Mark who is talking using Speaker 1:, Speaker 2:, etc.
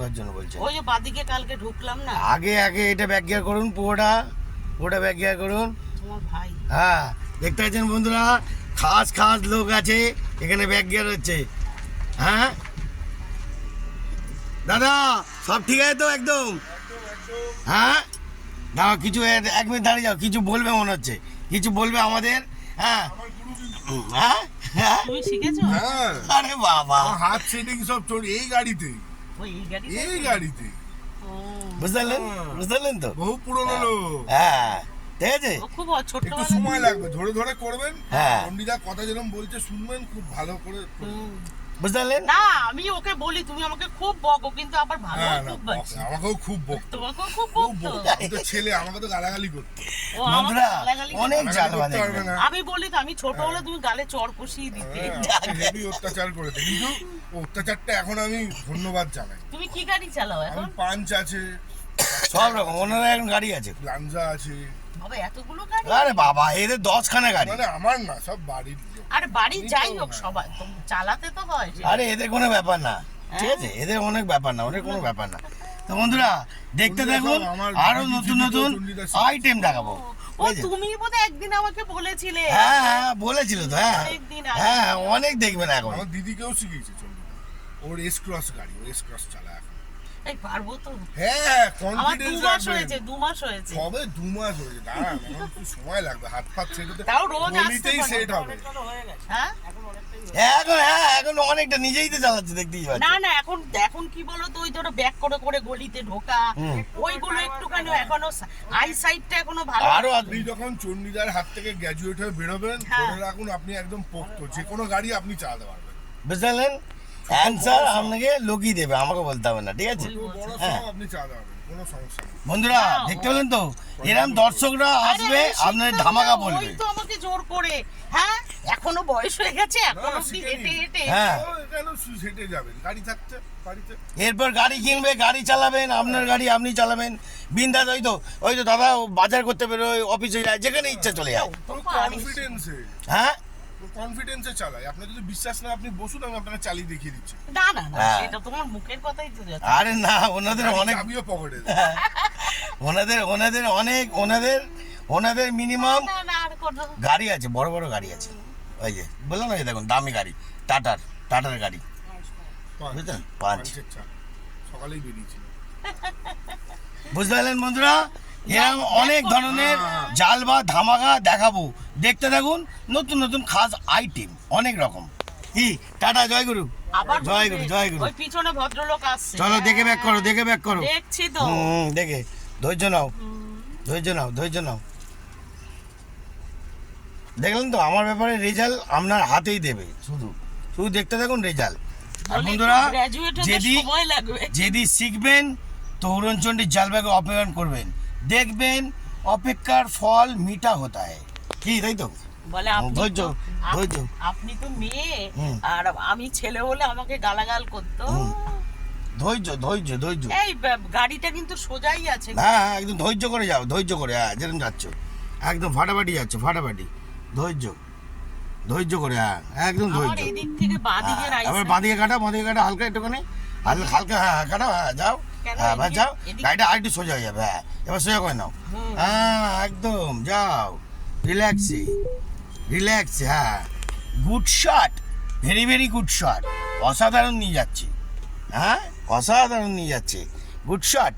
Speaker 1: ঢোকার জন্য বলছেন।
Speaker 2: ওই যে বাদিকে কালকে ঢুকলাম না,
Speaker 1: আগে এটা ব্যাক গিয়ার করুন, পুরোটা ব্যাক গিয়ার করুন।
Speaker 2: তোমার ভাই
Speaker 1: হ্যাঁ, দেখতে পাচ্ছেন বন্ধুরা, খাস লোক আছে এখানে, ব্যাক গিয়ার হচ্ছে। হ্যাঁ দাদা, সব ঠিক আছে তো একদম? হ্যাঁ দাও, কিছু 1 মিনিট দাঁড়িয়ে যাও, কিছু বলবে মনে হচ্ছে, কিছু বলবে আমাদের। হ্যাঁ হ্যাঁ হ্যাঁ,
Speaker 2: তুমি শিখেছো?
Speaker 3: হ্যাঁ,
Speaker 1: আরে বাবা,
Speaker 3: হাত সেটিং সব চড়ি এই গাড়িতে,
Speaker 2: ওই
Speaker 3: এই গাড়িতে।
Speaker 1: বুঝতে পারলেন তো?
Speaker 3: বহু পুরনো লোক।
Speaker 1: হ্যাঁ, ঠিক আছে।
Speaker 2: ও খুব ছোট,
Speaker 3: একটু সময় লাগবে, ধরে ধরে করবেন।
Speaker 1: হ্যাঁ।
Speaker 3: পন্ডিতা কথা যেরকম বলছে শুনবেন, খুব ভালো করে।
Speaker 1: বুঝতে পারলেন?
Speaker 2: না আমি ওকে বলি তুমি আমাকে খুব বকো, কিন্তু আবার ভালো
Speaker 3: হ্যাঁ, না,
Speaker 2: খুব বাজছে।
Speaker 3: আমাকেও খুব বকতো,
Speaker 2: তোমাকেও খুব
Speaker 3: খুব
Speaker 2: বকতো।
Speaker 3: বকতো। আমি তো ছেলে, আমাকে তো গালাগালি করতো।
Speaker 2: ও আমাকে
Speaker 1: বন্ধুরা
Speaker 2: গালাগালি
Speaker 1: অনেক
Speaker 2: করতো।
Speaker 1: জাল
Speaker 3: গালাগালি করতে পারবে না।
Speaker 2: আমি বলি তো আমি ছোট হলে তুমি গালে চড় কষিয়ে দিতে।
Speaker 3: হেভি অত্যাচার করেছে, কিন্তু অত্যাচারটা এখন আমি ধন্যবাদ জানাই।
Speaker 2: তুমি কি গাড়ি চালাও এখন?
Speaker 3: আমি পাঞ্চ আছে,
Speaker 1: সব রকম ওনারা এখন গাড়ি আছে।
Speaker 3: লাঞ্জা আছে।
Speaker 2: বাবা এতগুলো গাড়ি?
Speaker 1: আরে বাবা, এদের 10খানা গাড়ি।
Speaker 3: মানে আমার না, সব বাড়ির লোক।
Speaker 2: আরে বাড়ি
Speaker 3: আমি
Speaker 2: যাই
Speaker 3: তো
Speaker 2: হোক
Speaker 3: না।
Speaker 2: সবাই তো চালাতে তো হয়।
Speaker 1: আরে এদের কোনো ব্যাপার না, ঠিক আছে, এদের অনেক ব্যাপার না, অনেক কোনো ব্যাপার না। তো বন্ধুরা দেখতে থাকুন, আরো নতুন নতুন আইটেম দেখাবো।
Speaker 2: ও তুমি বোধহয় একদিন আমাকে বলেছিলে।
Speaker 1: হ্যাঁ হ্যাঁ, বলেছিল তো। হ্যাঁ
Speaker 2: অনেকদিন আগে।
Speaker 1: হ্যাঁ, অনেক দেখবেন এখন।
Speaker 3: আমার দিদিকেও শিখিয়েছে চন্ডিদা। ওর এস ক্রস গাড়ি, ও এস ক্রস চালায় এখন।
Speaker 2: এই পারবো তো?
Speaker 3: হ্যাঁ,
Speaker 2: আমার 2
Speaker 3: কনফিডেন্স
Speaker 2: মাস হয়েছে, 2 মাস হয়েছে।
Speaker 3: কবে 2 মাস হয়েছে? দাঁড়া, এখন একটু সময় লাগবে, হাত ফাত সেট হতে।
Speaker 2: তাও রোজ আসতে
Speaker 3: গলিতেই
Speaker 2: পারো।
Speaker 3: সেট হবে।
Speaker 2: হ্যাঁ?
Speaker 1: এখন অনেকটা নিজেই তো চালাচ্ছে, দেখতেই
Speaker 2: না
Speaker 1: পাচ্ছি।
Speaker 2: না, এখন কি বলো তো, ওই ধরো ব্যাক করে করে গলিতে ঢোকা, ওইগুলো একটুখানি এখনো আই সাইডটা এখনো ভালো।
Speaker 1: আরো
Speaker 3: আপনি যখন চন্ডিদার হাত থেকে গ্র্যাজুয়েট হয়ে বেরোবেন,
Speaker 2: হ্যাঁ।
Speaker 3: ধরে রাখুন আপনি একদম পোক্ত, যে কোনো গাড়ি আপনি চালাতে পারবেন।
Speaker 1: বুঝতে পারলেন? অ্যান্সার আপনাকে লোকই দেবে, আমাকে বলতে হবে না, ঠিক আছে।
Speaker 3: তো বড়
Speaker 1: হ্যাঁ।
Speaker 3: সড়ো আপনি চালাতে পারবেন, কোনো সমস্যা নেই।
Speaker 1: বন্ধুরা দেখতে পেলেন তো, এরকম দর্শকরা আসবে, আপনার ধামাকা বলবে।
Speaker 2: ওই তো আমাকে জোর করে, হ্যাঁ এখনো বয়স হয়ে গেছে, এখনো কি
Speaker 3: শিখে
Speaker 2: হেঁটে
Speaker 3: নিন।
Speaker 2: হেঁটে।
Speaker 1: হ্যাঁ,
Speaker 3: ও, কেন হেঁটে যাবেন? গাড়ি থাকতে বাড়িতে।
Speaker 1: এরপর গাড়ি কিনবে, গাড়ি চালাবেন, আপনার গাড়ি আপনি চালাবেন বিন্দাস। ওই তো দাদা, ও বাজার করতে বেরোয়, অফিসে যায়, যেখানে ইচ্ছা চলে যায়।
Speaker 3: ও কনফিডেন্সে,
Speaker 1: হ্যাঁ
Speaker 3: ও কনফিডেন্সে চালায়। আপনার যদি বিশ্বাস না, আপনি বসুন, আমি আপনাকে চালিয়ে দেখিয়ে দিচ্ছি।
Speaker 2: না না না,
Speaker 1: হ্যাঁ।
Speaker 2: সেটা তোমার মুখের কথাই তো যাচ্ছে।
Speaker 1: আরে না, ওনাদের অনেক,
Speaker 3: আমিও পকেটে।
Speaker 1: ওনাদের মিনিমাম
Speaker 2: না না, আর কোনো
Speaker 1: গাড়ি আছে, বড় বড় গাড়ি আছে। ওই যে বললাম না, এই দেখুন দামি গাড়ি, টাটার গাড়ি, বুঝলেন? পাঁচ।
Speaker 3: সকালেই বেরিয়েছিল।
Speaker 1: বুঝতে পারলেন বন্ধুরা, এরকম অনেক ধরনের জাল বা ধামাকা দেখাবো, দেখতে থাকুন। নতুন নতুন খাস আইটেম অনেক রকম। কি টাটা, জয়গুরু,
Speaker 2: আবার
Speaker 1: জয়গুরু, জয়গুরু।
Speaker 2: ওই পিছনে ভদ্রলোক আসছে।
Speaker 1: চলো দেখে ব্যাক করো।
Speaker 2: দেখছি তো।
Speaker 1: দেখে ধৈর্য নাও। দেখলেন তো, আমার ব্যাপারে রেজাল্ট আপনার হাতেই দেবে, শুধু দেখতে থাকুন রেজাল্ট। আর বন্ধুরা,
Speaker 2: গ্র্যাজুয়েট হতে
Speaker 1: যদি
Speaker 2: সময় লাগবে।
Speaker 1: যদি শিখবেন তো উড়নচণ্ডীর জালব্যাগে অপেক্ষা করবেন, দেখবেন অপেক্ষার ফল মিঠা হতা হয়। কি তাই তো?
Speaker 2: বলে আপনি
Speaker 1: ধৈর্য,
Speaker 2: তো-
Speaker 1: ধৈর্য।
Speaker 2: আপনি তো মেয়ে,
Speaker 1: হুম।
Speaker 2: আর আমি ছেলে হলে আমাকে গালাগাল করতো।
Speaker 1: ধৈর্য।
Speaker 2: এই গাড়িটা কিন্তু সোজাই আছে।
Speaker 1: হ্যাঁ হ্যাঁ, একদম ধৈর্য করে যাও, হ্যাঁ, যেরকম যাচ্ছ একদম ফাটাফাটি যাচ্ছ, ধৈর্য করে, হ্যাঁ একদম
Speaker 2: আমার
Speaker 1: ধৈর্য।
Speaker 2: এদিক থেকে বাঁদিকের
Speaker 1: হ্যাঁ, এবার বাঁদিকে কাটা, হালকা একটুখানি, হালকা, হ্যাঁ কাটা, হ্যাঁ যাও,
Speaker 2: কেন
Speaker 1: হ্যাঁ
Speaker 2: এদিকে-
Speaker 1: যাও,
Speaker 2: এদিকে-
Speaker 1: গাড়িটা আরেকটু সোজা হয়ে যাবে। হ্যাঁ, এবার সোজা করে নাও। হ্যাঁ একদম যাও, রিল্যাক্সে, হ্যাঁ। Good shot, very good shot, অসাধারণ নিয়ে যাচ্ছে, গুড শট।